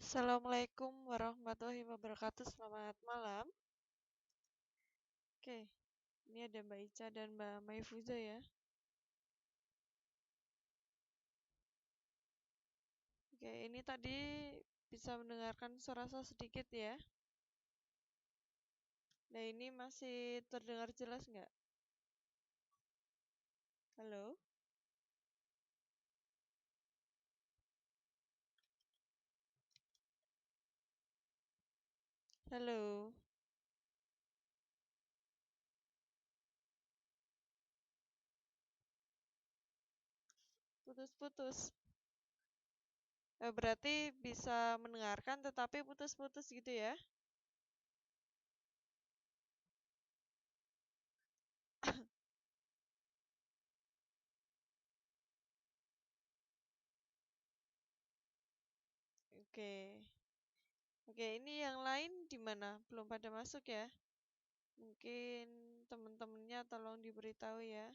Assalamualaikum warahmatullahi wabarakatuh. Selamat malam. Oke, ini ada Mbak Ica dan Mbak Maifuza ya. Oke, ini tadi bisa mendengarkan suara saya sedikit ya. Nah, ini masih terdengar jelas nggak? Halo? Halo? Putus-putus. Berarti bisa mendengarkan tetapi putus-putus gitu ya. Oke. Oke, ini yang lain di mana? Belum pada masuk ya? Mungkin teman-temannya tolong diberitahu ya.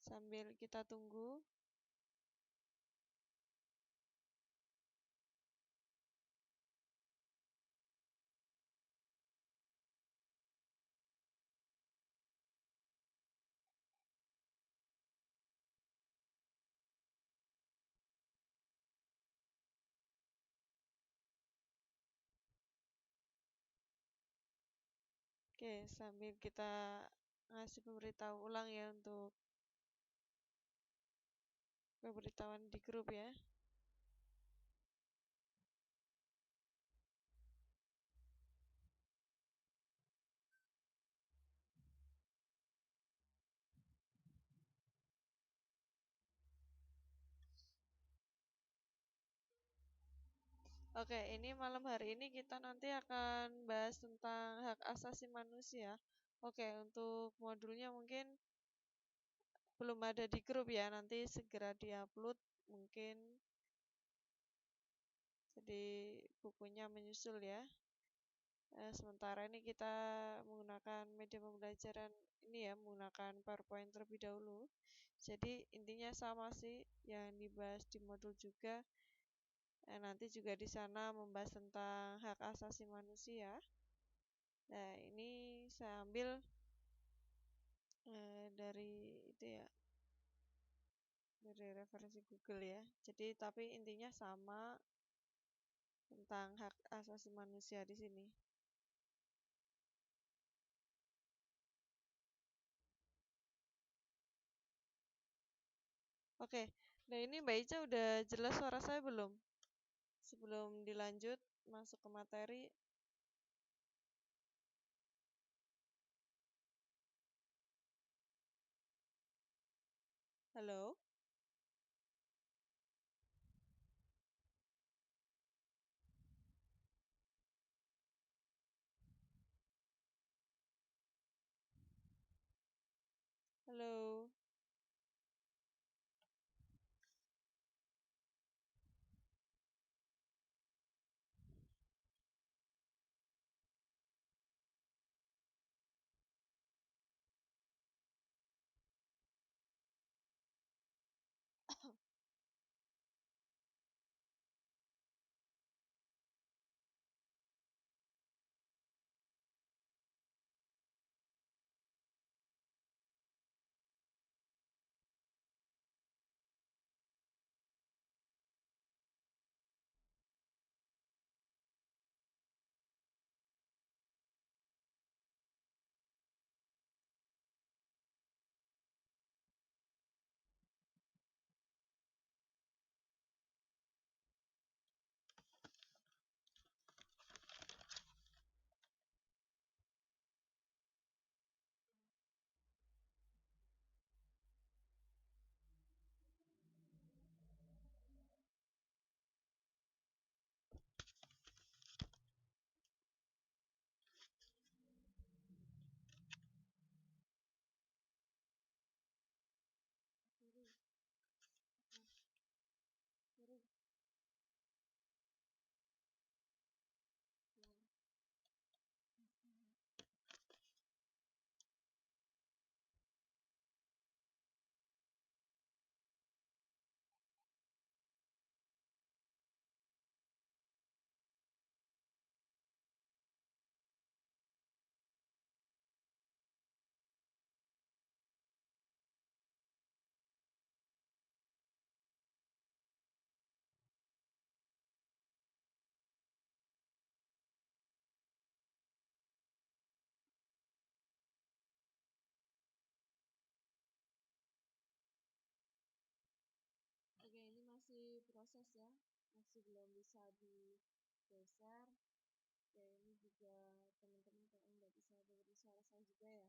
Sambil kita tunggu. Oke, sambil kita ngasih pemberitahu ulang ya untuk pemberitahuan di grup ya. Oke, ini malam hari ini kita nanti akan bahas tentang hak asasi manusia. Oke, untuk modulnya mungkin belum ada di grup ya, nanti segera diupload mungkin. Jadi bukunya menyusul ya. Sementara ini kita menggunakan media pembelajaran ini ya, menggunakan PowerPoint terlebih dahulu. Jadi intinya sama sih yang dibahas di modul juga. Nanti juga di sana membahas tentang hak asasi manusia. Nah, ini saya ambil dari itu ya, dari referensi Google ya. Jadi tapi intinya sama tentang hak asasi manusia di sini. Oke, nah ini Mbak Ica udah jelas suara saya belum? Sebelum dilanjut masuk ke materi. Halo? Halo? proses ya, masih belum bisa digeser. Ya ini juga teman-teman kayaknya nggak bisa dengerin suara saya juga ya.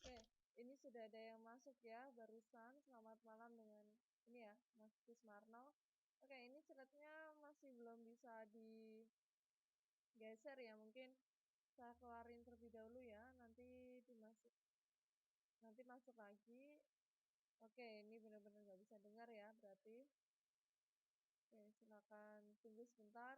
Oke, ini sudah ada yang masuk ya barusan. Selamat malam dengan ini ya, Mas Kismarno. Oke, ini slide-nya masih belum bisa digeser ya. Mungkin saya kelarin terlebih dahulu ya. Nanti masuk lagi. Oke, ini benar-benar nggak bisa dengar ya berarti. Oke, silakan tunggu sebentar.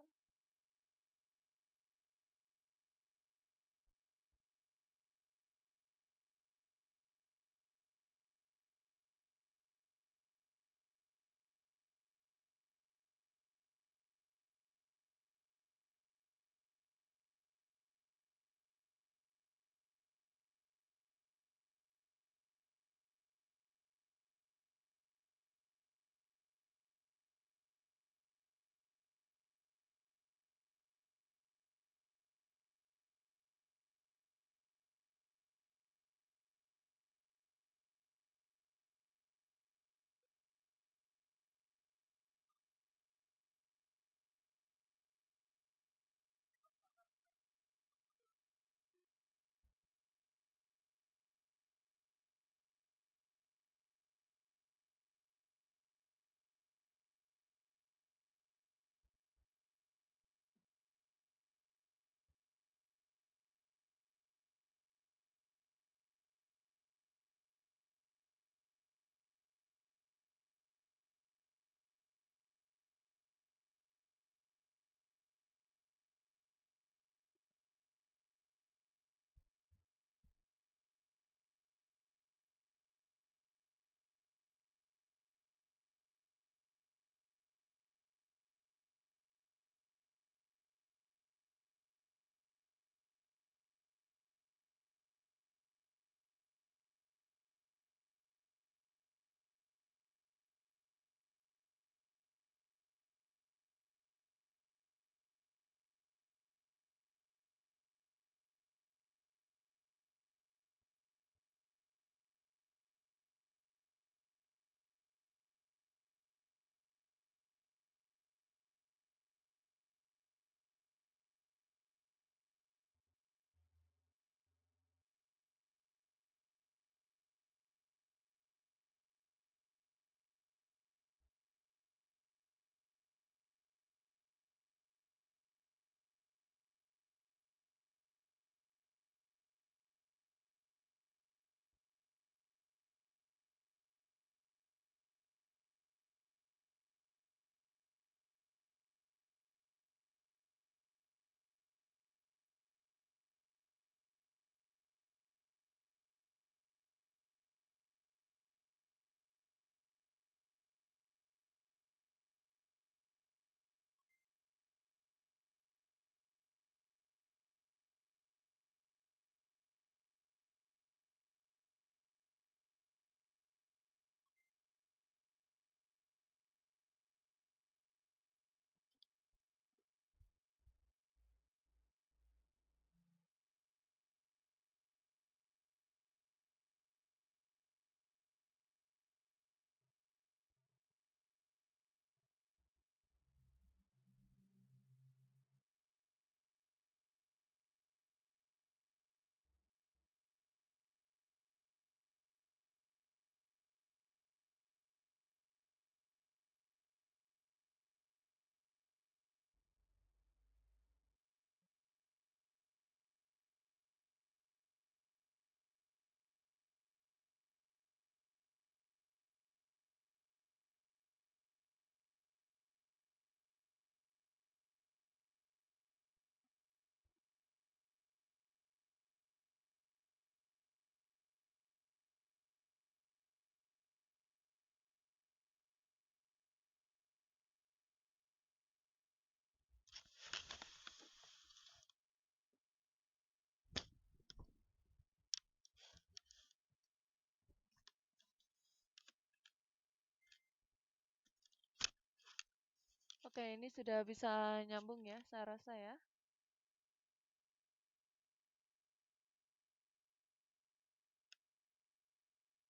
Oke, ini sudah bisa nyambung ya, saya rasa ya.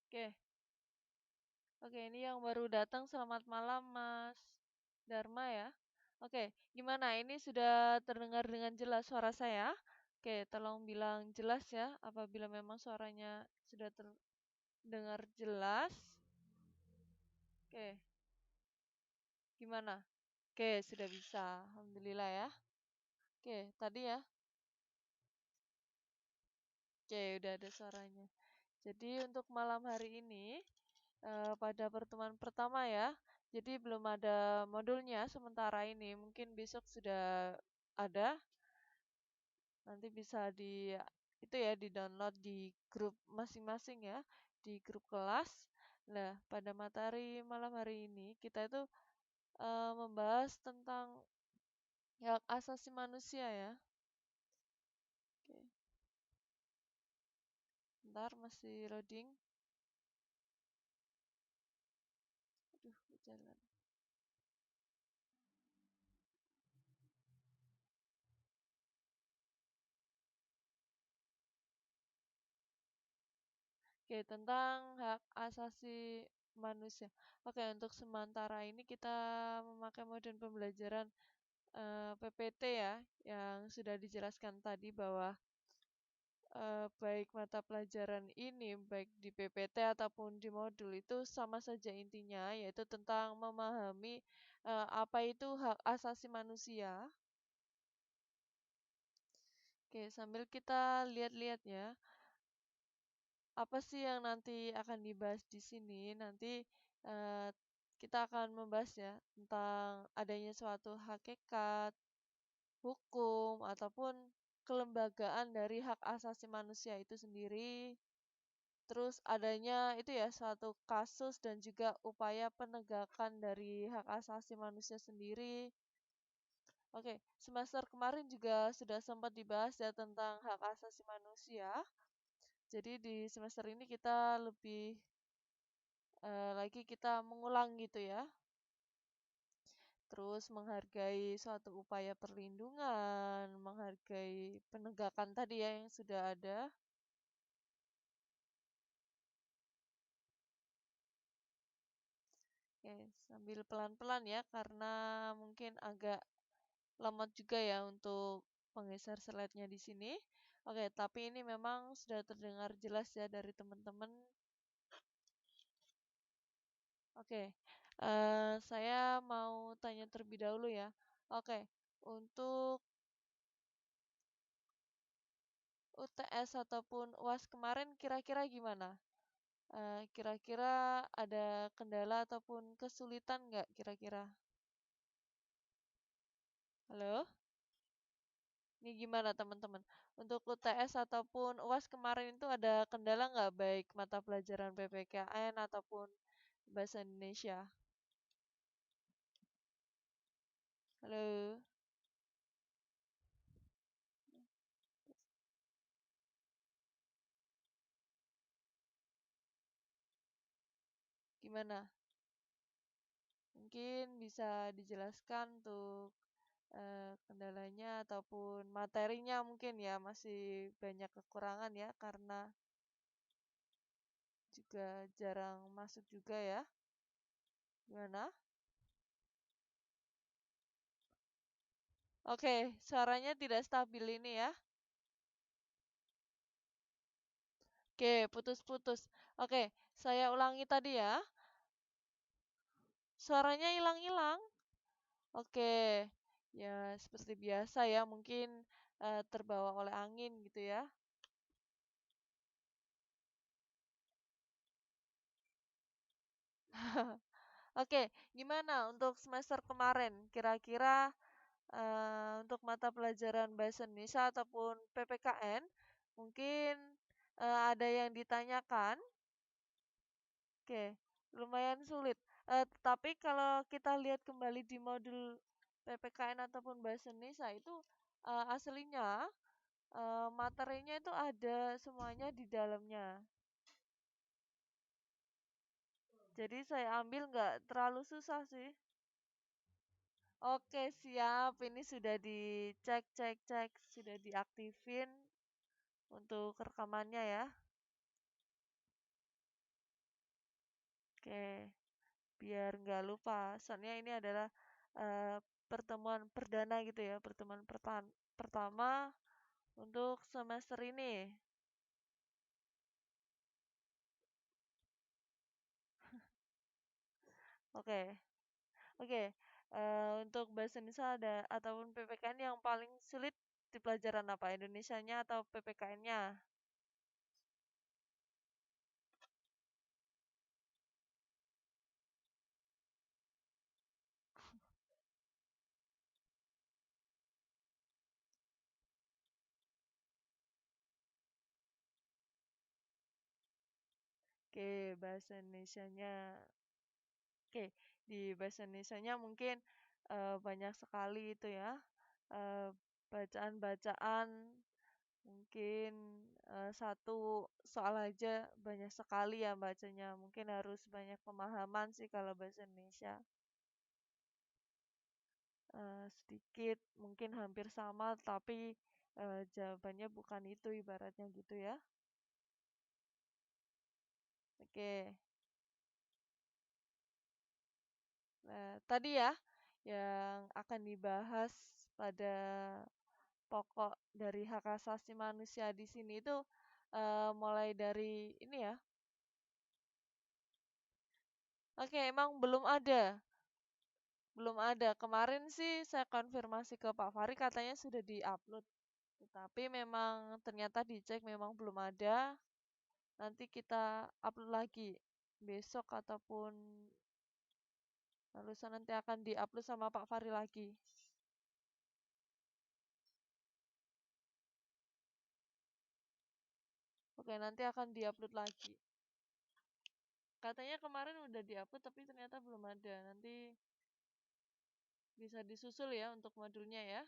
Oke, oke, ini yang baru datang, selamat malam Mas Dharma ya. Oke, gimana? Ini sudah terdengar dengan jelas suara saya? Oke, tolong bilang jelas ya, apabila memang suaranya sudah terdengar jelas. Oke, gimana? Oke, sudah bisa. Alhamdulillah ya. Oke, tadi ya. Oke, udah ada suaranya. Jadi untuk malam hari ini, pada pertemuan pertama ya, jadi belum ada modulnya sementara ini. Mungkin besok sudah ada. Nanti bisa itu ya di-download di grup masing-masing ya, di grup kelas. Nah, pada materi malam hari ini kita itu membahas tentang hak asasi manusia ya. Oke, bentar masih loading. Aduh, jalan. Oke, tentang hak asasi manusia. Oke, untuk sementara ini kita memakai modul pembelajaran PPT ya, yang sudah dijelaskan tadi bahwa baik mata pelajaran ini, baik di PPT ataupun di modul itu sama saja intinya, yaitu tentang memahami apa itu hak asasi manusia. Oke, sambil kita lihat-lihat ya, apa sih yang nanti akan dibahas di sini? Nanti eh, kita akan membahas ya tentang adanya suatu hakikat, hukum, ataupun kelembagaan dari hak asasi manusia itu sendiri. Terus adanya itu ya suatu kasus dan juga upaya penegakan dari hak asasi manusia sendiri. Oke, semester kemarin juga sudah sempat dibahas ya tentang hak asasi manusia. Jadi di semester ini kita lebih lagi kita mengulang gitu ya. Terus menghargai suatu upaya perlindungan, menghargai penegakan tadi ya yang sudah ada. Oke, sambil pelan-pelan ya karena mungkin agak lemot juga ya untuk penggeser slide-nya di sini. Oke, tapi ini memang sudah terdengar jelas ya dari teman-teman. Oke, saya mau tanya terlebih dahulu ya. Oke, untuk UTS ataupun UAS kemarin kira-kira gimana? Kira-kira ada kendala ataupun kesulitan nggak kira-kira? Halo? Ini gimana teman-teman? Untuk UTS ataupun UAS kemarin itu ada kendala nggak baik mata pelajaran PPKN ataupun bahasa Indonesia? Halo? Gimana? Mungkin bisa dijelaskan untuk kendalanya ataupun materinya mungkin ya masih banyak kekurangan ya karena juga jarang masuk juga ya. Gimana? Oke, suaranya tidak stabil ini ya. Oke, putus-putus. Oke, saya ulangi tadi ya. Suaranya hilang-hilang. Oke, ya seperti biasa ya, mungkin terbawa oleh angin gitu ya. Oke, gimana untuk semester kemarin? Kira-kira untuk mata pelajaran bahasa Indonesia ataupun PPKN, mungkin ada yang ditanyakan. Oke, lumayan sulit. Tapi kalau kita lihat kembali di modul PPKN ataupun bahasa Indonesia itu aslinya materinya itu ada semuanya di dalamnya. Jadi saya ambil nggak terlalu susah sih. Oke, siap. Ini sudah dicek, cek, cek, sudah diaktifin untuk rekamannya ya. Oke, biar nggak lupa. Soalnya ini adalah eh, pertemuan perdana gitu ya, pertemuan pertama untuk semester ini. Oke, oke. Untuk bahasa Indonesia ada ataupun PPKN yang paling sulit di pelajaran apa? Indonesianya atau PPKN-nya? Oke, bahasa Indonesianya. Oke, di bahasa Indonesianya mungkin banyak sekali itu ya. eh, Bacaan-bacaan mungkin satu soal aja banyak sekali ya bacanya. Mungkin harus banyak pemahaman sih kalau bahasa Indonesia. Sedikit mungkin hampir sama tapi jawabannya bukan itu ibaratnya gitu ya. Oke. Nah, tadi ya yang akan dibahas pada pokok dari hak asasi manusia di sini itu mulai dari ini ya. Oke, emang belum ada. Belum ada. Kemarin sih saya konfirmasi ke Pak Fari katanya sudah diupload. Tetapi memang ternyata dicek memang belum ada. Nanti kita upload lagi besok ataupun lusa nanti akan diupload sama Pak Fari lagi. Oke, nanti akan diupload lagi. Katanya kemarin udah diupload tapi ternyata belum ada. Nanti bisa disusul ya untuk modulnya ya.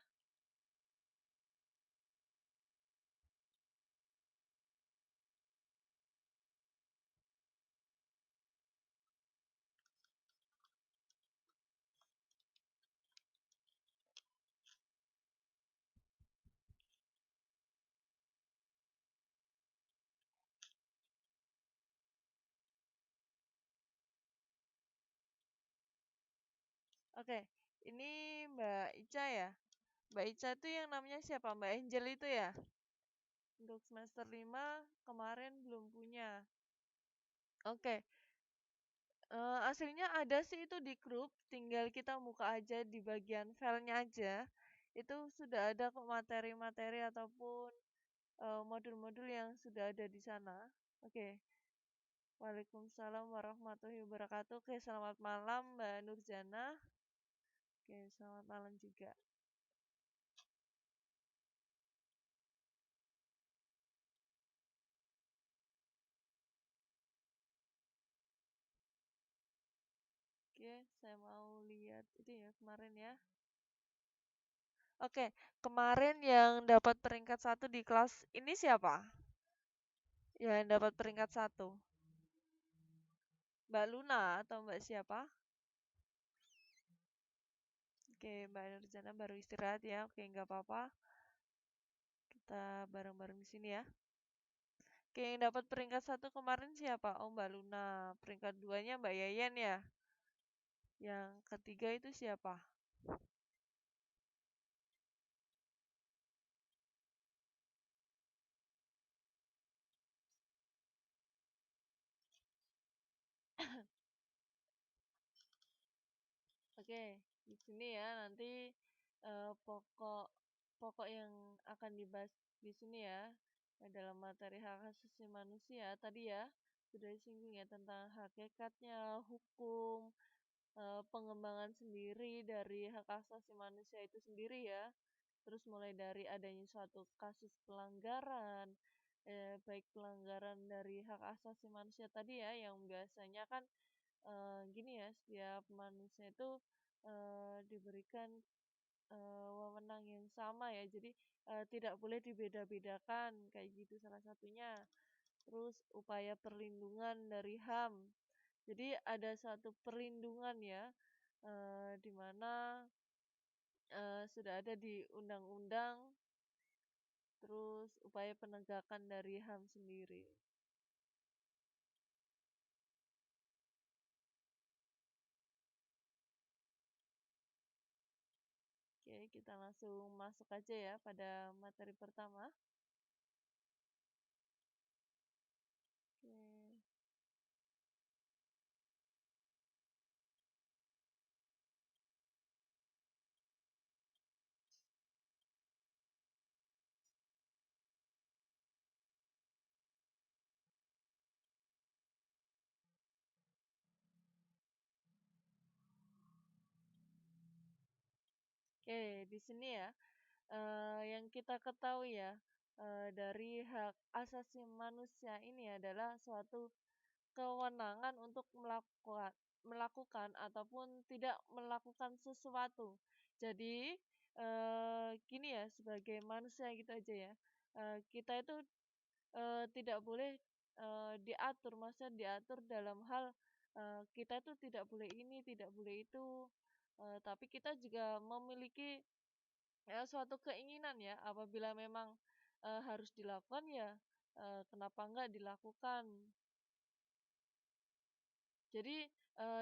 Oke, ini Mbak Ica ya. Mbak Ica itu yang namanya siapa? Mbak Angel itu ya. Untuk semester 5 kemarin belum punya. Oke, aslinya ada sih itu di grup, tinggal kita buka aja di bagian filenya aja. Itu sudah ada kok materi-materi ataupun modul-modul yang sudah ada di sana. Oke, Waalaikumsalam warahmatullahi wabarakatuh. Oke, selamat malam Mbak Nurjana. Oke, selamat malam juga. Oke, saya mau lihat itu ya kemarin ya. Oke, kemarin yang dapat peringkat satu di kelas ini siapa? Yang dapat peringkat satu, Mbak Luna atau Mbak siapa? Oke, Mbak Nurjana baru istirahat ya. Oke, nggak apa-apa. Kita bareng-bareng di sini ya. Oke, yang dapat peringkat satu kemarin siapa? Oh, Mbak Luna. Peringkat duanya Mbak Yayan ya. Yang ketiga itu siapa? Oke, di sini ya nanti pokok pokok yang akan dibahas di sini ya dalam materi hak asasi manusia tadi ya sudah disinggung ya tentang hakikatnya hukum, pengembangan sendiri dari hak asasi manusia itu sendiri ya. Terus mulai dari adanya suatu kasus pelanggaran, baik pelanggaran dari hak asasi manusia tadi ya yang biasanya kan gini ya, setiap manusia itu diberikan wewenang yang sama ya. Jadi tidak boleh dibeda-bedakan kayak gitu salah satunya. Terus upaya perlindungan dari HAM. Jadi ada satu perlindungan ya, di mana sudah ada di undang-undang, terus upaya penegakan dari HAM sendiri. Oke, kita langsung masuk aja ya pada materi pertama. Oke. Oke, di sini ya, yang kita ketahui ya, dari hak asasi manusia ini adalah suatu kewenangan untuk melakukan ataupun tidak melakukan sesuatu. Jadi, gini ya, sebagai manusia gitu aja ya, kita itu, tidak boleh, diatur, maksudnya diatur dalam hal, kita itu tidak boleh ini, tidak boleh itu, tapi kita juga memiliki, suatu keinginan ya, apabila memang, harus dilakukan ya, kenapa enggak dilakukan. Jadi,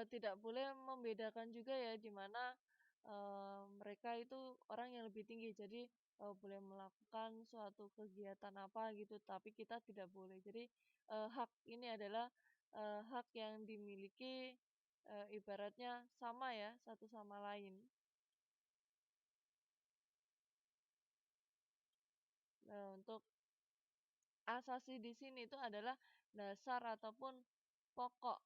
tidak boleh membedakan juga ya, di mana, mereka itu orang yang lebih tinggi. Jadi, boleh melakukan suatu kegiatan apa gitu, tapi kita tidak boleh. Jadi, hak ini adalah, hak yang dimiliki, ibaratnya sama ya, satu sama lain. Nah, untuk asasi di sini itu adalah dasar ataupun pokok,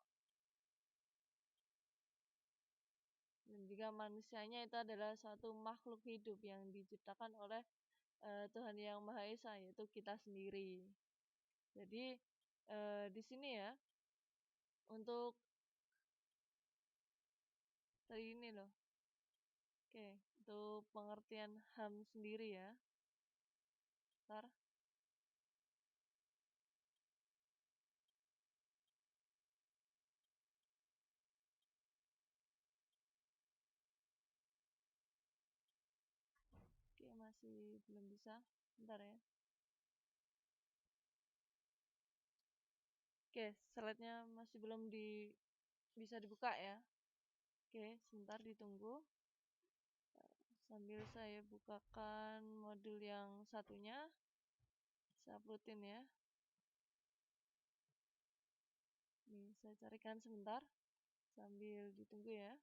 dan juga manusianya itu adalah suatu makhluk hidup yang diciptakan oleh Tuhan Yang Maha Esa, yaitu kita sendiri. Jadi, di sini ya, untuk tadi ini loh, oke, untuk pengertian HAM sendiri ya. Ntar, oke, masih belum bisa. Bentar ya. Oke, slide-nya masih belum bisa dibuka ya. Oke, sebentar ditunggu. Sambil saya bukakan modul yang satunya. Saya uploadin ya. Nih, saya carikan sebentar. Sambil ditunggu ya.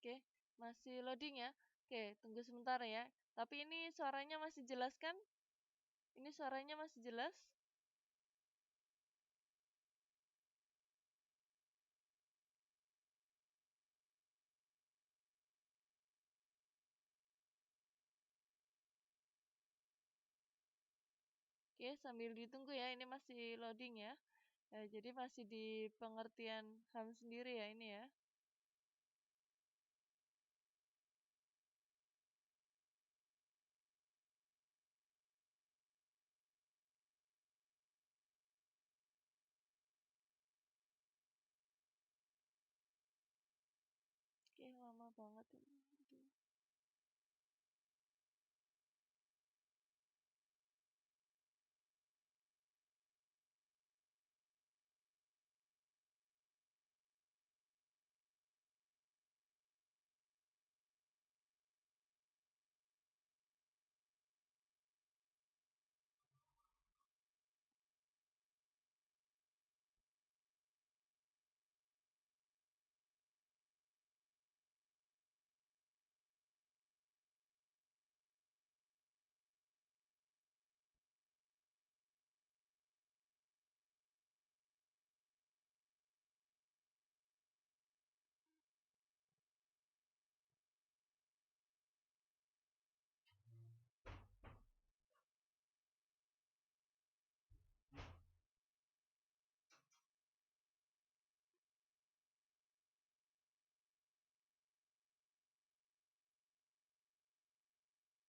Oke, masih loading ya. Oke, tunggu sebentar ya. Tapi ini suaranya masih jelas kan? Ini suaranya masih jelas? Oke, sambil ditunggu ya. Ini masih loading ya. Jadi masih di pengertian HAM sendiri ya ini ya. Oke, lama banget ini. Aduh.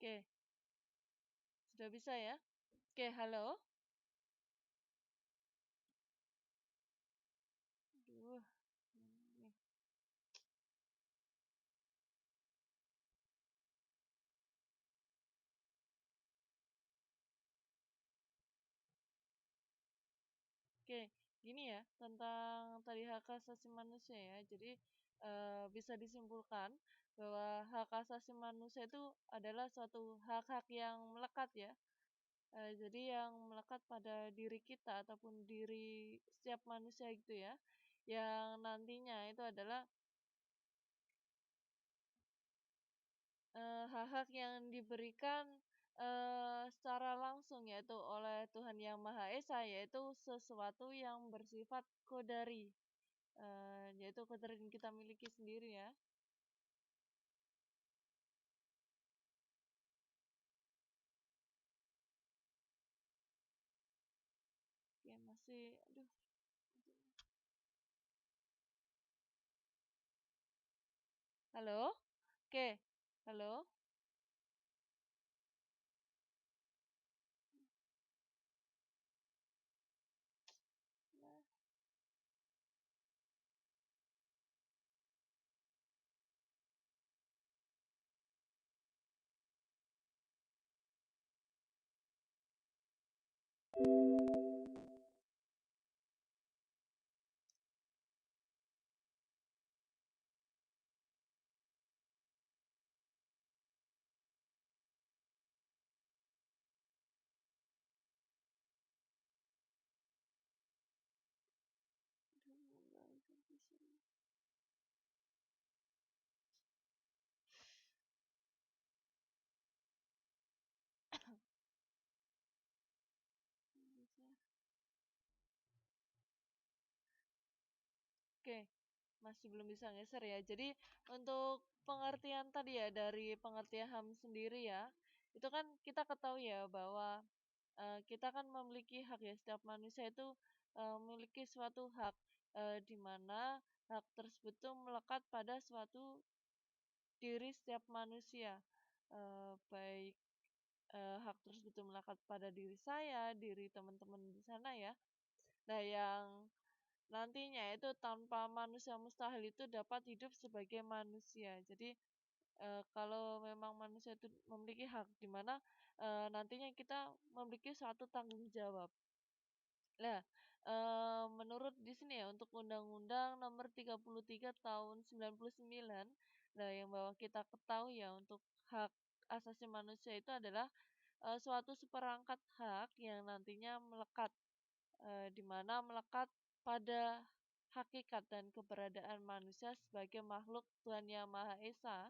Oke, sudah bisa ya? Oke, halo. Aduh, ini. Oke, gini ya, tentang tadi hak asasi manusia ya. Jadi, bisa disimpulkan bahwa hak asasi manusia itu adalah suatu hak-hak yang melekat ya. Jadi yang melekat pada diri kita ataupun diri setiap manusia gitu ya. Yang nantinya itu adalah hak-hak yang diberikan, secara langsung yaitu oleh Tuhan Yang Maha Esa, yaitu sesuatu yang bersifat qadari, yaitu qadar yang kita miliki sendiri ya. Oke, masih aduh, halo? Oke, halo? Nah, aduh, nggak bisa. Bisa. Oke, masih belum bisa geser ya. Jadi untuk pengertian tadi ya dari pengertian HAM sendiri ya, itu kan kita ketahui ya bahwa kita kan memiliki hak ya, setiap manusia itu memiliki suatu hak, di mana hak tersebut tuh melekat pada suatu diri setiap manusia. Baik hak tersebut tuh melekat pada diri saya, diri teman-teman di sana ya. Nah, yang nantinya itu tanpa manusia mustahil itu dapat hidup sebagai manusia. Jadi, kalau memang manusia itu memiliki hak, di mana nantinya kita memiliki suatu tanggung jawab. Nah, menurut di sini ya untuk Undang-Undang Nomor 33 Tahun 99, nah yang bahwa kita ketahui ya untuk hak asasi manusia itu adalah suatu seperangkat hak yang nantinya melekat, di mana melekat pada hakikat dan keberadaan manusia sebagai makhluk Tuhan Yang Maha Esa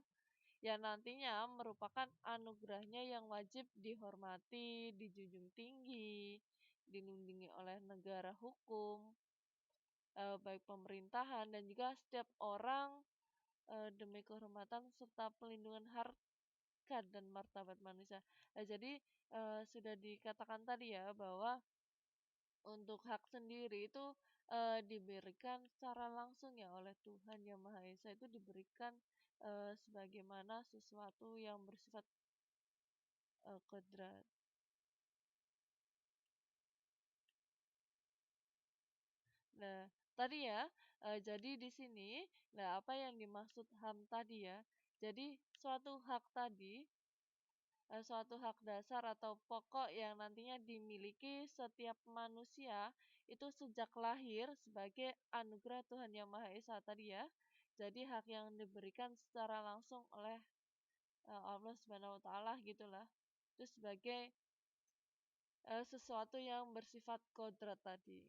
yang nantinya merupakan anugerahnya yang wajib dihormati, dijunjung tinggi, dilindungi oleh negara hukum, baik pemerintahan dan juga setiap orang demi kehormatan serta pelindungan harkat dan martabat manusia. Nah, jadi sudah dikatakan tadi ya bahwa untuk hak sendiri itu diberikan secara langsung ya oleh Tuhan Yang Maha Esa, itu diberikan sebagaimana sesuatu yang bersifat kodrat. Nah, tadi ya, jadi di sini, nah apa yang dimaksud HAM tadi ya? Jadi suatu hak tadi, suatu hak dasar atau pokok yang nantinya dimiliki setiap manusia itu sejak lahir sebagai anugerah Tuhan Yang Maha Esa tadi ya. Jadi hak yang diberikan secara langsung oleh Allah Subhanahu wa taala gitulah. Itu sebagai sesuatu yang bersifat kodrat tadi.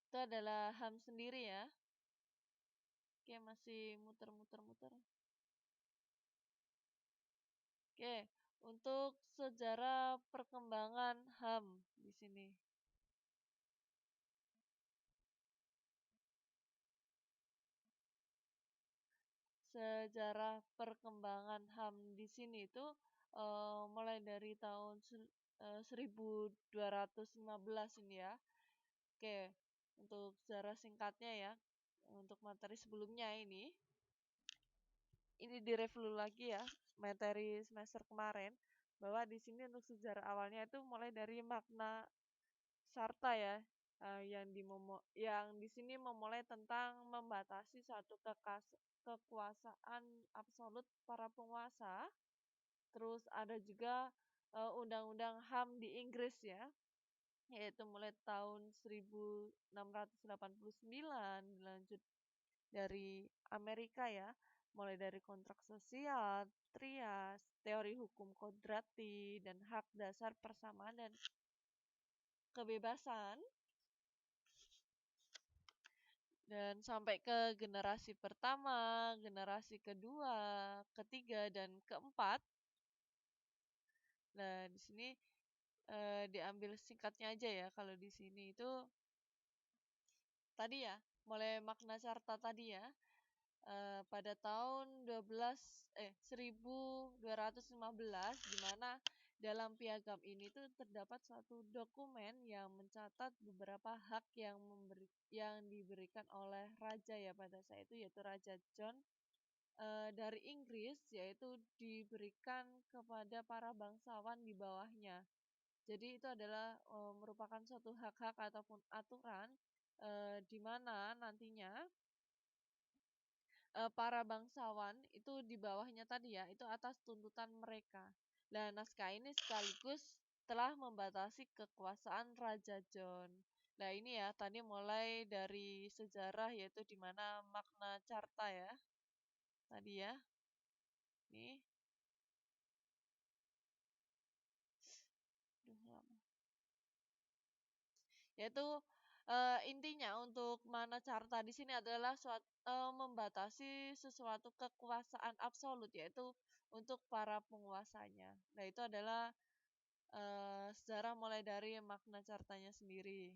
Itu adalah HAM sendiri ya. Oke, masih muter-muter-muter. Oke, untuk sejarah perkembangan HAM di sini. Sejarah perkembangan HAM di sini itu mulai dari tahun 1215 ini ya. Oke, untuk sejarah singkatnya ya, untuk materi sebelumnya ini direview lagi ya, materi semester kemarin, bahwa di sini untuk sejarah awalnya itu mulai dari makna sarta ya, yang di sini memulai tentang membatasi suatu kekuasaan absolut para penguasa. Terus ada juga undang-undang HAM di Inggris ya, yaitu mulai tahun 1689, dilanjut dari Amerika ya, mulai dari kontrak sosial, trias, teori hukum kodrati, dan hak dasar persamaan dan kebebasan. Dan sampai ke generasi pertama, generasi kedua, ketiga, dan keempat. Nah, di sini diambil singkatnya aja ya. Kalau di sini itu tadi ya, mulai makna carta tadi ya. Pada tahun 1215 di mana dalam piagam ini tuh terdapat suatu dokumen yang mencatat beberapa hak yang diberikan oleh raja ya pada saat itu, yaitu Raja John dari Inggris, yaitu diberikan kepada para bangsawan di bawahnya. Jadi itu adalah merupakan suatu hak-hak ataupun aturan di mana nantinya para bangsawan itu di bawahnya tadi ya, itu atas tuntutan mereka. Dan naskah ini sekaligus telah membatasi kekuasaan Raja John. Nah ini ya, tadi mulai dari sejarah yaitu di mana makna carta ya, tadi ya, ini, aduh, lama. Yaitu intinya untuk mana carta di sini adalah membatasi sesuatu kekuasaan absolut, yaitu untuk para penguasanya. Nah itu adalah sejarah mulai dari makna cartanya sendiri.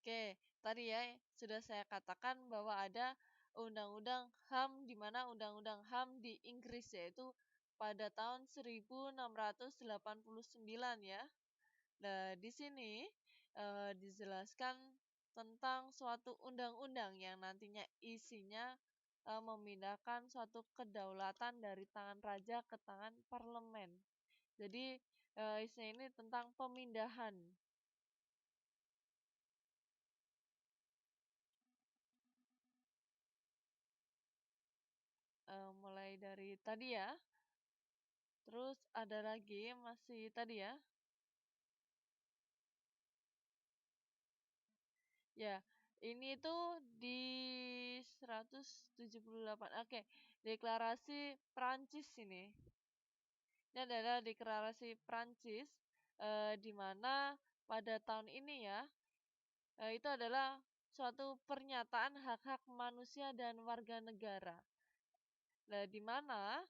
Oke, tadi ya sudah saya katakan bahwa ada undang-undang HAM, di mana undang-undang HAM di Inggris yaitu pada tahun 1689 ya. Nah, di sini dijelaskan tentang suatu undang-undang yang nantinya isinya memindahkan suatu kedaulatan dari tangan raja ke tangan parlemen. Jadi isinya ini tentang pemindahan. Mulai dari tadi ya. Terus ada lagi masih tadi ya. Ya, ini tuh di 178. Oke, deklarasi Prancis ini. Ini adalah deklarasi Prancis di mana pada tahun ini ya, itu adalah suatu pernyataan hak-hak manusia dan warga negara. Nah, di mana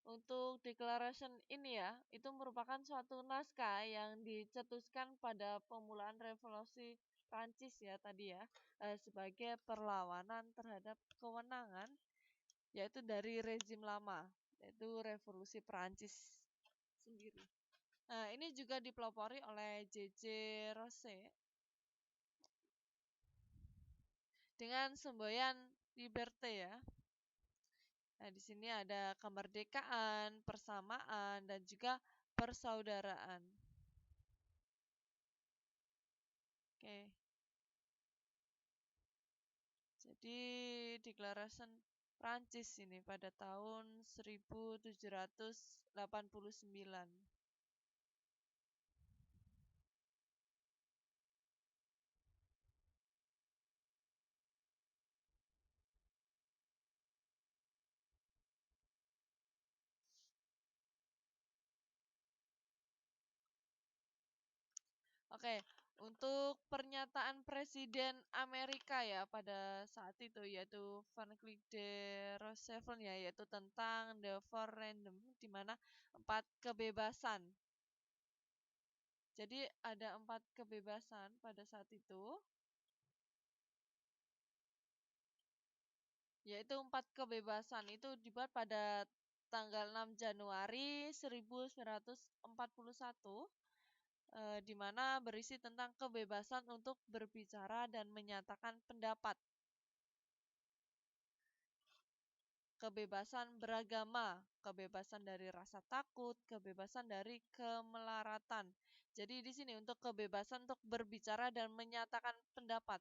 untuk declaration ini ya, itu merupakan suatu naskah yang dicetuskan pada pemulaan revolusi Prancis ya tadi ya, sebagai perlawanan terhadap kewenangan, yaitu dari rezim lama, yaitu revolusi Prancis sendiri. Nah, ini juga dipelopori oleh J.J. Rose dengan semboyan Liberté ya. Nah, di sini ada kemerdekaan, persamaan, dan juga persaudaraan. Oke. Jadi Declaration Prancis ini pada tahun 1789. Oke, untuk pernyataan Presiden Amerika ya pada saat itu yaitu Franklin D. Roosevelt ya, yaitu tentang the four random, di mana 4 kebebasan. Jadi ada 4 kebebasan pada saat itu. yaitu 4 kebebasan itu dibuat pada tanggal 6 Januari 1941, di mana berisi tentang kebebasan untuk berbicara dan menyatakan pendapat, kebebasan beragama, kebebasan dari rasa takut, kebebasan dari kemelaratan. Jadi di sini untuk kebebasan untuk berbicara dan menyatakan pendapat.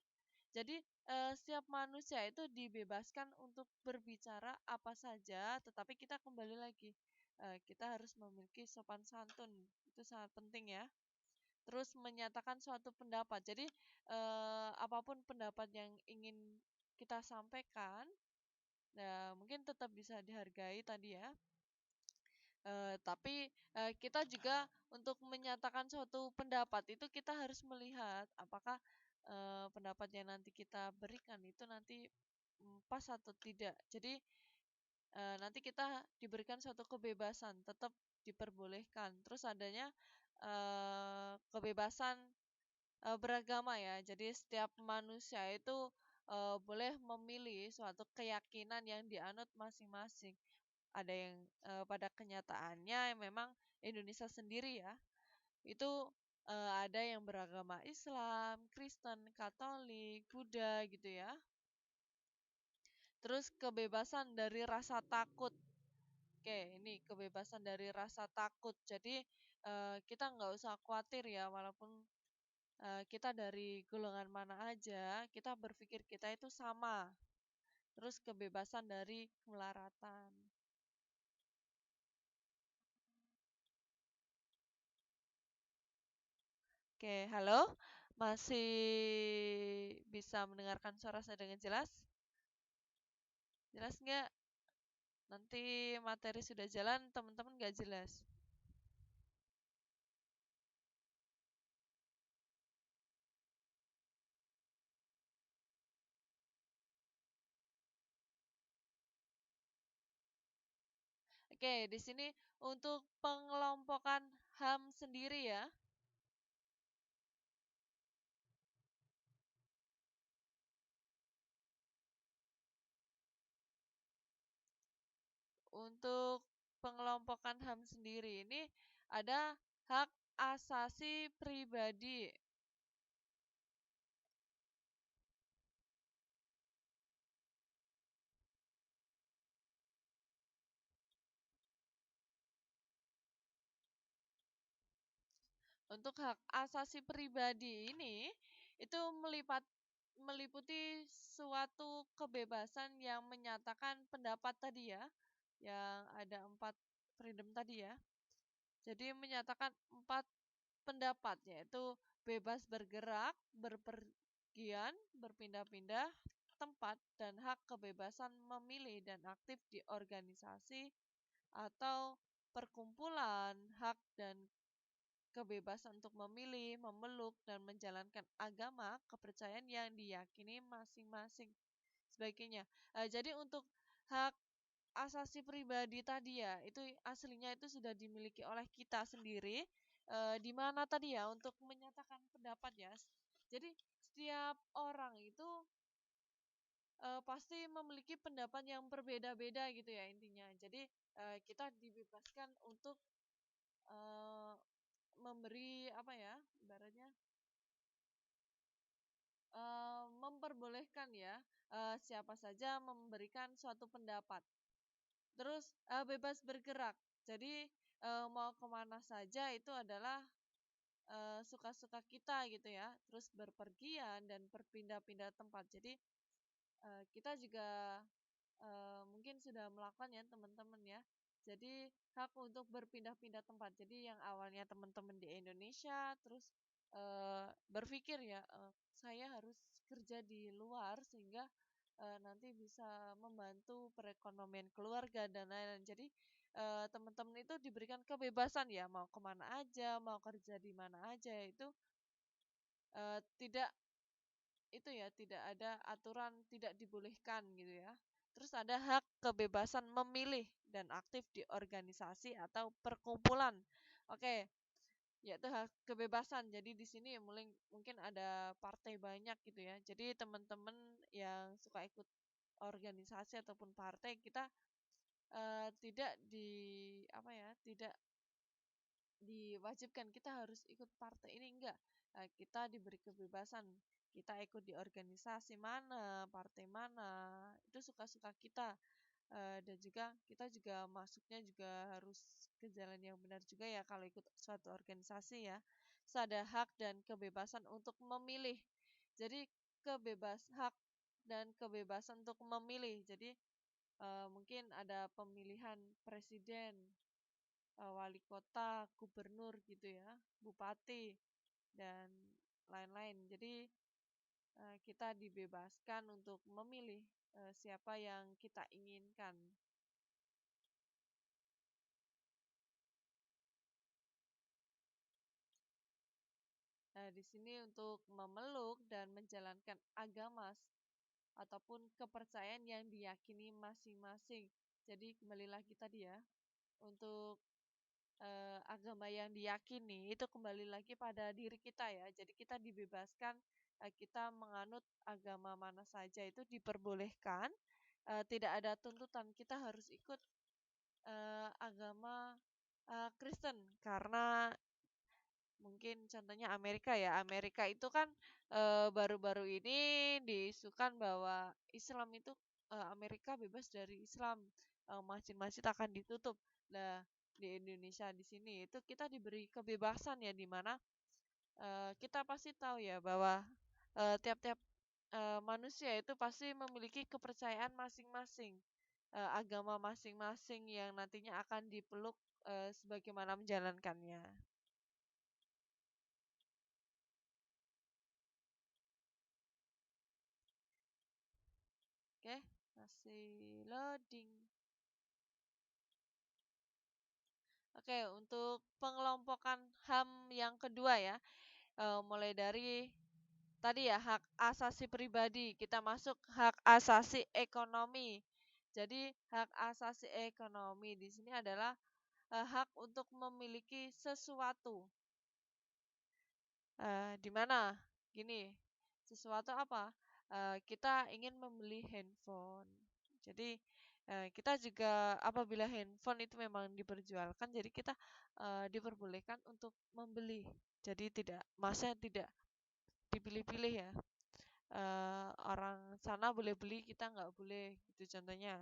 Jadi setiap manusia itu dibebaskan untuk berbicara apa saja, tetapi kita kembali lagi, kita harus memiliki sopan santun. Itu sangat penting ya. Terus menyatakan suatu pendapat. Jadi apapun pendapat yang ingin kita sampaikan, nah, mungkin tetap bisa dihargai tadi ya. Tapi kita juga untuk menyatakan suatu pendapat itu kita harus melihat apakah pendapat yang nanti kita berikan itu nanti pas atau tidak. Jadi nanti kita diberikan suatu kebebasan, tetap diperbolehkan. Terus adanya kebebasan beragama ya. Jadi setiap manusia itu boleh memilih suatu keyakinan yang dianut masing-masing. Ada yang pada kenyataannya memang Indonesia sendiri ya, itu ada yang beragama Islam, Kristen, Katolik, Buddha gitu ya. Terus kebebasan dari rasa takut. Oke, ini kebebasan dari rasa takut. Jadi kita nggak usah khawatir ya, walaupun kita dari golongan mana aja, kita berpikir kita itu sama. Terus kebebasan dari kemelaratan. Oke, halo. Masih bisa mendengarkan suara saya dengan jelas? Jelas nggak? Nanti materi sudah jalan, teman-teman nggak jelas. Oke, di sini untuk pengelompokan HAM sendiri ya. Untuk pengelompokan HAM sendiri ini ada hak asasi pribadi. Untuk hak asasi pribadi ini itu meliputi suatu kebebasan yang menyatakan pendapat tadi ya, yang ada 4 freedom tadi ya. Jadi menyatakan 4 pendapat, yaitu bebas bergerak, berpergian, berpindah-pindah tempat, dan hak kebebasan memilih dan aktif di organisasi atau perkumpulan, hak dan kebebasan untuk memilih, memeluk, dan menjalankan agama, kepercayaan yang diyakini masing-masing. Sebagainya. Jadi untuk hak asasi pribadi tadi ya, itu aslinya itu sudah dimiliki oleh kita sendiri. Di mana tadi ya untuk menyatakan pendapat ya. Jadi setiap orang itu pasti memiliki pendapat yang berbeda-beda gitu ya intinya. Jadi kita dibebaskan untuk eh, memberi apa ya, ibaratnya memperbolehkan ya siapa saja memberikan suatu pendapat. Terus bebas bergerak. Jadi mau kemana saja itu adalah suka-suka kita gitu ya. Terus berpergian dan berpindah-pindah tempat. Jadi kita juga mungkin sudah melakukan ya teman-teman ya. Jadi hak untuk berpindah-pindah tempat. Jadi yang awalnya teman-teman di Indonesia, terus berpikir ya, saya harus kerja di luar sehingga nanti bisa membantu perekonomian keluarga dan lain-lain. Jadi teman-teman itu diberikan kebebasan ya, mau kemana aja, mau kerja di mana aja itu tidak itu ya tidak ada aturan tidak dibolehkan gitu ya. Terus ada hak kebebasan memilih dan aktif di organisasi atau perkumpulan. Oke, yaitu hak kebebasan. Jadi di sini mungkin ada partai banyak gitu ya. Jadi teman-teman yang suka ikut organisasi ataupun partai, kita tidak tidak diwajibkan kita harus ikut partai ini, enggak. Kita diberi kebebasan, kita ikut di organisasi mana, partai mana, itu suka-suka kita. Dan juga kita juga masuknya juga harus ke jalan yang benar juga ya kalau ikut suatu organisasi ya. Terus ada hak dan kebebasan untuk memilih. Jadi hak dan kebebasan untuk memilih. Jadi mungkin ada pemilihan presiden, wali kota, gubernur gitu ya, bupati dan lain-lain. Jadi kita dibebaskan untuk memilih siapa yang kita inginkan. Di sini untuk memeluk dan menjalankan agama ataupun kepercayaan yang diyakini masing-masing. Jadi kembali lagi tadi ya, untuk agama yang diyakini itu kembali lagi pada diri kita ya. Jadi kita dibebaskan, kita menganut agama mana saja itu diperbolehkan. Tidak ada tuntutan kita harus ikut agama Kristen, karena mungkin contohnya Amerika ya. Amerika itu kan baru-baru ini diisukan bahwa Islam itu Amerika bebas dari Islam, masjid-masjid akan ditutup. Nah, di Indonesia di sini itu kita diberi kebebasan ya, di mana kita pasti tahu ya bahwa tiap-tiap manusia itu pasti memiliki kepercayaan masing-masing, agama masing-masing yang nantinya akan dipeluk sebagaimana menjalankannya. Oke, masih loading. Oke, untuk pengelompokan HAM yang kedua ya, mulai dari tadi ya hak asasi pribadi, kita masuk hak asasi ekonomi. Jadi hak asasi ekonomi di sini adalah hak untuk memiliki sesuatu. Di mana? Gini, sesuatu apa? Kita ingin membeli handphone. Jadi kita juga apabila handphone itu memang diperjualkan, jadi kita diperbolehkan untuk membeli. Jadi masa tidak dipilih-pilih ya. Orang sana boleh beli, kita nggak boleh, gitu contohnya.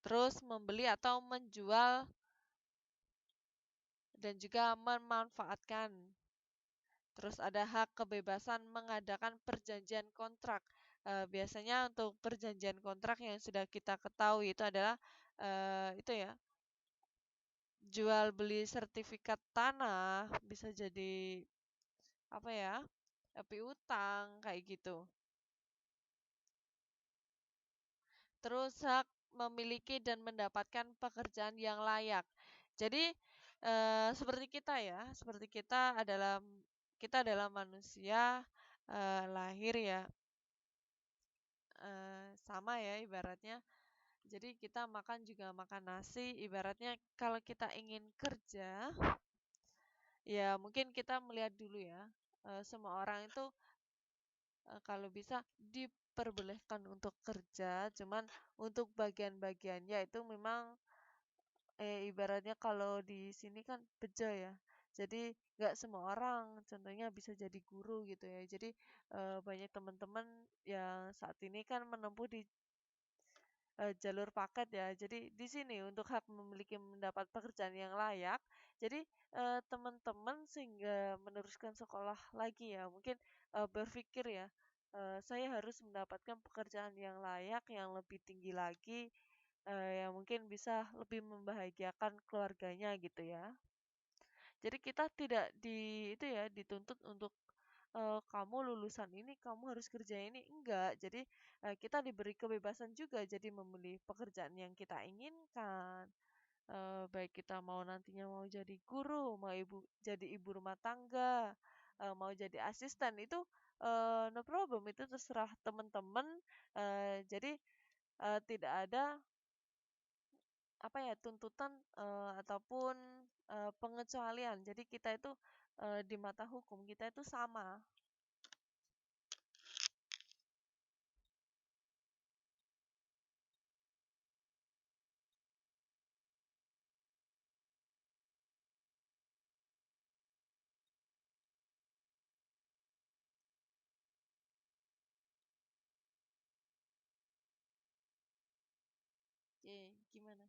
Terus membeli atau menjual dan juga memanfaatkan. Terus ada hak kebebasan mengadakan perjanjian kontrak. Biasanya untuk perjanjian kontrak yang sudah kita ketahui itu adalah itu ya, jual beli sertifikat tanah, bisa jadi apa ya, piutang kayak gitu. Terus hak memiliki dan mendapatkan pekerjaan yang layak. Jadi seperti kita ya, seperti kita adalah manusia lahir ya, sama ya ibaratnya. Jadi kita makan juga makan nasi. Ibaratnya kalau kita ingin kerja, ya mungkin kita melihat dulu ya. Semua orang itu kalau bisa diperbolehkan untuk kerja, cuman untuk bagian-bagiannya itu memang ibaratnya kalau di sini kan beja ya. Jadi nggak semua orang, contohnya bisa jadi guru gitu ya. Jadi banyak teman-teman yang saat ini kan menempuh di jalur paket ya. Jadi di sini untuk hak memiliki mendapat pekerjaan yang layak. Jadi teman-teman sehingga meneruskan sekolah lagi ya. Mungkin berpikir ya, saya harus mendapatkan pekerjaan yang layak, yang lebih tinggi lagi, yang mungkin bisa lebih membahagiakan keluarganya gitu ya. Jadi kita tidak itu ya dituntut untuk kamu lulusan ini kamu harus kerja ini, enggak. Jadi kita diberi kebebasan juga jadi memilih pekerjaan yang kita inginkan. Baik kita mau nantinya mau jadi guru, mau jadi ibu rumah tangga, mau jadi asisten itu no problem, itu terserah teman-teman. Jadi tidak ada apa ya tuntutan ataupun pengecualian. Jadi kita itu di mata hukum kita itu sama. Oke, gimana?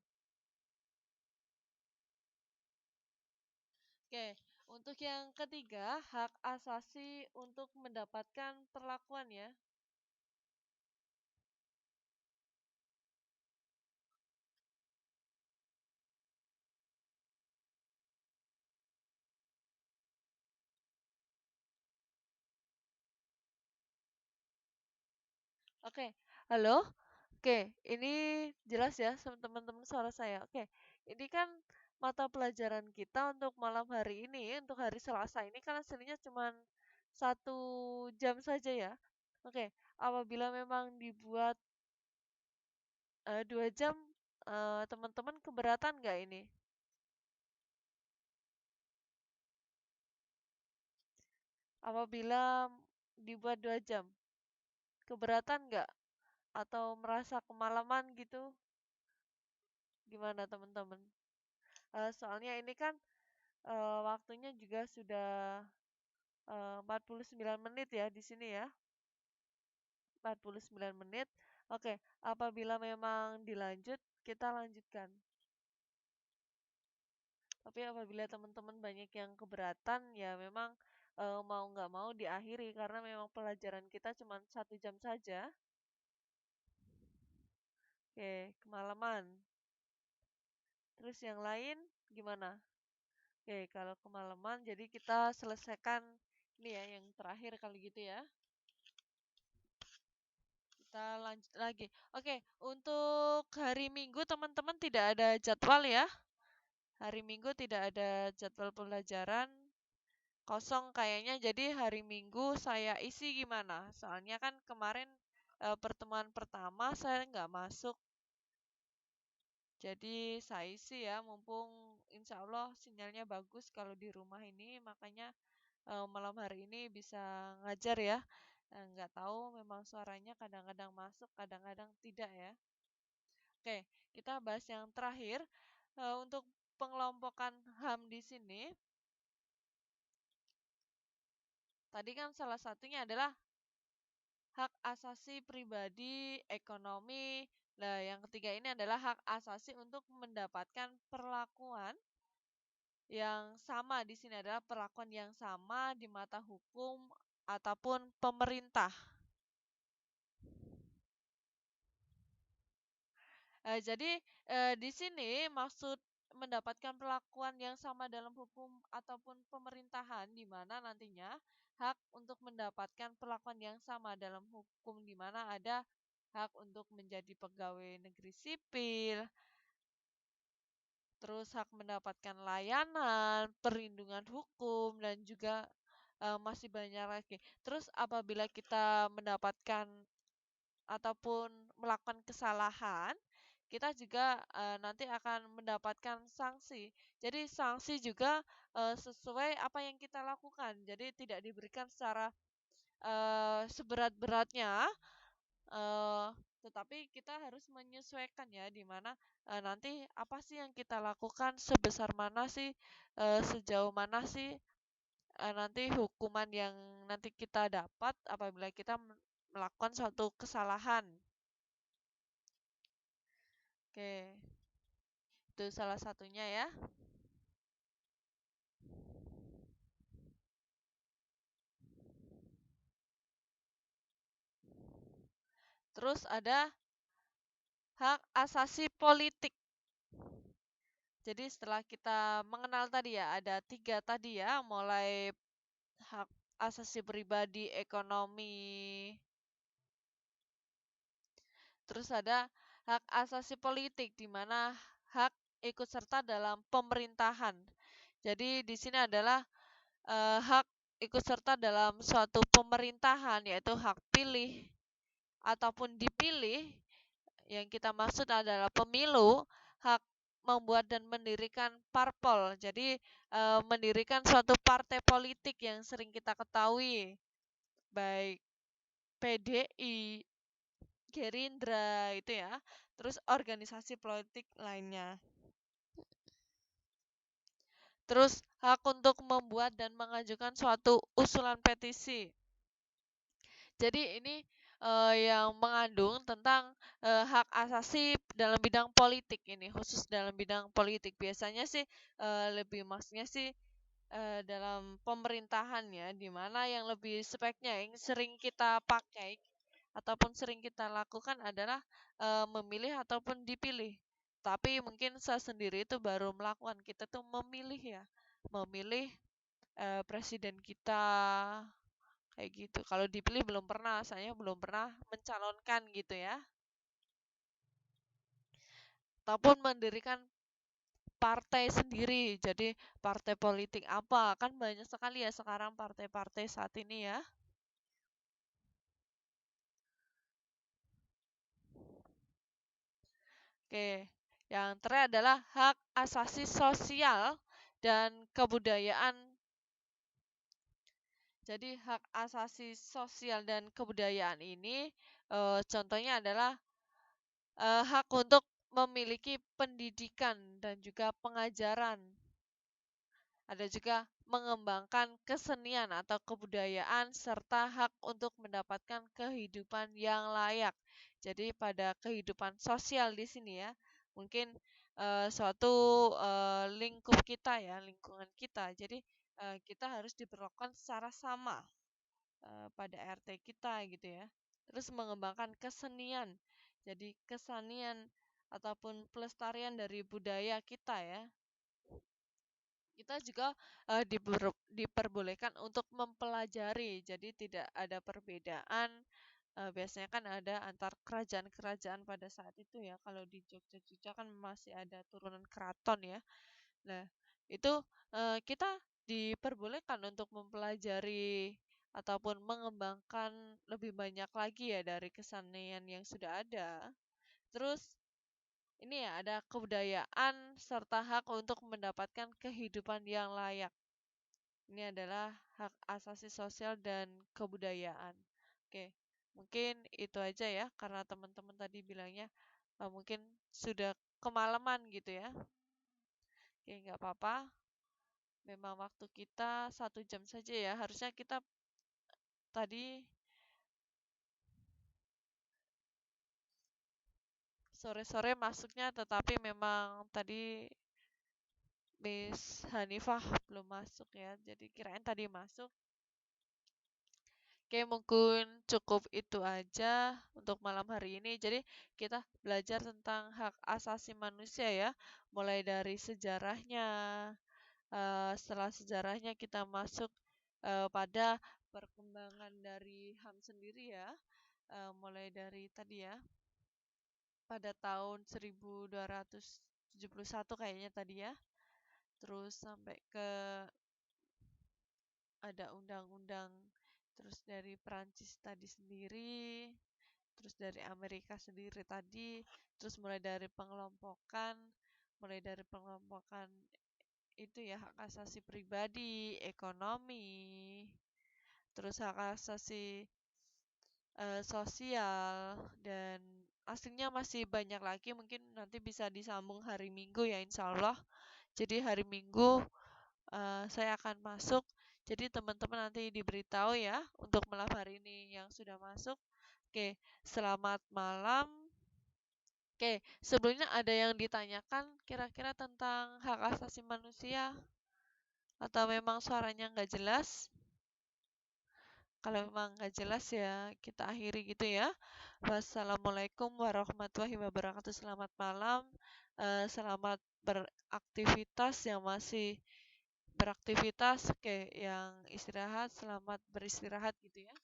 Oke, untuk yang ketiga, hak asasi untuk mendapatkan perlakuan ya. Oke, halo. Oke, ini jelas ya teman-teman suara saya. Oke, ini kan mata pelajaran kita untuk malam hari ini, untuk hari Selasa ini kan hasilnya cuma 1 jam saja ya. Oke, apabila memang dibuat 2 jam, teman-teman keberatan nggak ini? Apabila dibuat 2 jam, keberatan nggak? Atau merasa kemalaman gitu? Gimana teman-teman? Soalnya ini kan waktunya juga sudah 49 menit ya di sini ya. 49 menit. Oke, apabila memang dilanjut, kita lanjutkan. Tapi apabila teman-teman banyak yang keberatan, ya memang mau nggak mau diakhiri karena memang pelajaran kita cuma 1 jam saja. Oke, kemalaman. Terus yang lain gimana? Oke, kalau kemalaman, jadi kita selesaikan ini ya yang terakhir kali gitu ya. Kita lanjut lagi. Oke, untuk hari Minggu teman-teman tidak ada jadwal ya. Hari Minggu tidak ada jadwal pelajaran kosong kayaknya. Jadi hari Minggu saya isi gimana? Soalnya kan kemarin pertemuan pertama saya nggak masuk. Jadi saya isi ya, mumpung insya Allah sinyalnya bagus kalau di rumah ini, makanya malam hari ini bisa ngajar ya. Nggak tahu memang suaranya kadang-kadang masuk, kadang-kadang tidak ya. Oke, kita bahas yang terakhir. Untuk pengelompokan HAM di sini, tadi kan salah satunya adalah hak asasi pribadi, ekonomi. Nah, yang ketiga ini adalah hak asasi untuk mendapatkan perlakuan yang sama di sini adalah perlakuan yang sama di mata hukum ataupun pemerintah. Jadi di sini maksud mendapatkan perlakuan yang sama dalam hukum ataupun pemerintahan di mana nantinya hak untuk mendapatkan perlakuan yang sama dalam hukum di mana ada hak untuk menjadi pegawai negeri sipil, terus hak mendapatkan layanan, perlindungan hukum dan juga masih banyak lagi. Terus apabila kita mendapatkan ataupun melakukan kesalahan, kita juga nanti akan mendapatkan sanksi. Jadi sanksi juga sesuai apa yang kita lakukan. Jadi tidak diberikan secara seberat-beratnya, eh, tetapi kita harus menyesuaikan ya, di mana nanti apa sih yang kita lakukan, sebesar mana sih, sejauh mana sih nanti hukuman yang nanti kita dapat apabila kita melakukan suatu kesalahan. Oke, itu salah satunya ya. Terus ada hak asasi politik. Jadi setelah kita mengenal tadi ya, ada 3 tadi ya, mulai hak asasi pribadi, ekonomi, terus ada hak asasi politik, di mana hak ikut serta dalam pemerintahan. Jadi di sini adalah hak ikut serta dalam suatu pemerintahan, yaitu hak pilih ataupun dipilih. Yang kita maksud adalah pemilu, hak membuat dan mendirikan parpol. Jadi mendirikan suatu partai politik yang sering kita ketahui, baik PDI, Gerindra itu ya, terus organisasi politik lainnya. Terus hak untuk membuat dan mengajukan suatu usulan petisi. Jadi ini yang mengandung tentang hak asasi dalam bidang politik ini, khusus dalam bidang politik. Biasanya sih lebih maksudnya sih dalam pemerintahan ya, di mana yang lebih speknya yang sering kita pakai ataupun sering kita lakukan adalah memilih ataupun dipilih. Tapi mungkin saya sendiri itu baru melakukan, kita tuh memilih ya, memilih presiden kita kayak gitu. Kalau dipilih belum pernah, saya belum pernah mencalonkan gitu ya. Ataupun mendirikan partai sendiri. Jadi partai politik apa? Kan banyak sekali ya sekarang partai-partai saat ini ya. Oke. Yang terakhir adalah hak asasi sosial dan kebudayaan. Jadi hak asasi sosial dan kebudayaan ini contohnya adalah hak untuk memiliki pendidikan dan juga pengajaran. Ada juga mengembangkan kesenian atau kebudayaan serta hak untuk mendapatkan kehidupan yang layak. Jadi pada kehidupan sosial di sini ya, mungkin suatu lingkup kita ya, lingkungan kita. Jadi kita harus diperlakukan secara sama pada RT kita gitu ya. Terus mengembangkan kesenian. Jadi kesenian ataupun pelestarian dari budaya kita ya. Kita juga diperbolehkan untuk mempelajari. Jadi tidak ada perbedaan. Biasanya kan ada antar kerajaan-kerajaan pada saat itu ya. Kalau di Jogja kan masih ada turunan keraton ya. Nah, itu kita diperbolehkan untuk mempelajari ataupun mengembangkan lebih banyak lagi ya dari kesenian yang sudah ada. Terus ini ya ada kebudayaan serta hak untuk mendapatkan kehidupan yang layak. Ini adalah hak asasi sosial dan kebudayaan. Oke, mungkin itu aja ya karena teman-teman tadi bilangnya mungkin sudah kemalaman gitu ya. Oke, nggak apa-apa. Memang waktu kita 1 jam saja ya. Harusnya kita tadi sore-sore masuknya, tetapi memang tadi Miss Hanifah belum masuk ya. Jadi kirain tadi masuk. Oke, mungkin cukup itu aja untuk malam hari ini. Jadi kita belajar tentang hak asasi manusia ya. Mulai dari sejarahnya. Setelah sejarahnya kita masuk pada perkembangan dari HAM sendiri ya. Mulai dari tadi ya, pada tahun 1271 kayaknya tadi ya. Terus sampai ke ada undang-undang, terus dari Perancis tadi sendiri, terus dari Amerika sendiri tadi, terus mulai dari pengelompokan itu ya hak asasi pribadi, ekonomi, terus hak asasi sosial, dan aslinya masih banyak lagi, mungkin nanti bisa disambung hari Minggu ya insya Allah. Jadi hari Minggu saya akan masuk, jadi teman-teman nanti diberitahu ya untuk malam hari ini yang sudah masuk. Oke, selamat malam. Oke, sebelumnya ada yang ditanyakan kira-kira tentang hak asasi manusia atau memang suaranya nggak jelas? Kalau memang nggak jelas ya kita akhiri gitu ya. Wassalamualaikum warahmatullahi wabarakatuh. Selamat malam. Selamat beraktivitas yang masih beraktivitas. Oke, yang istirahat selamat beristirahat gitu ya.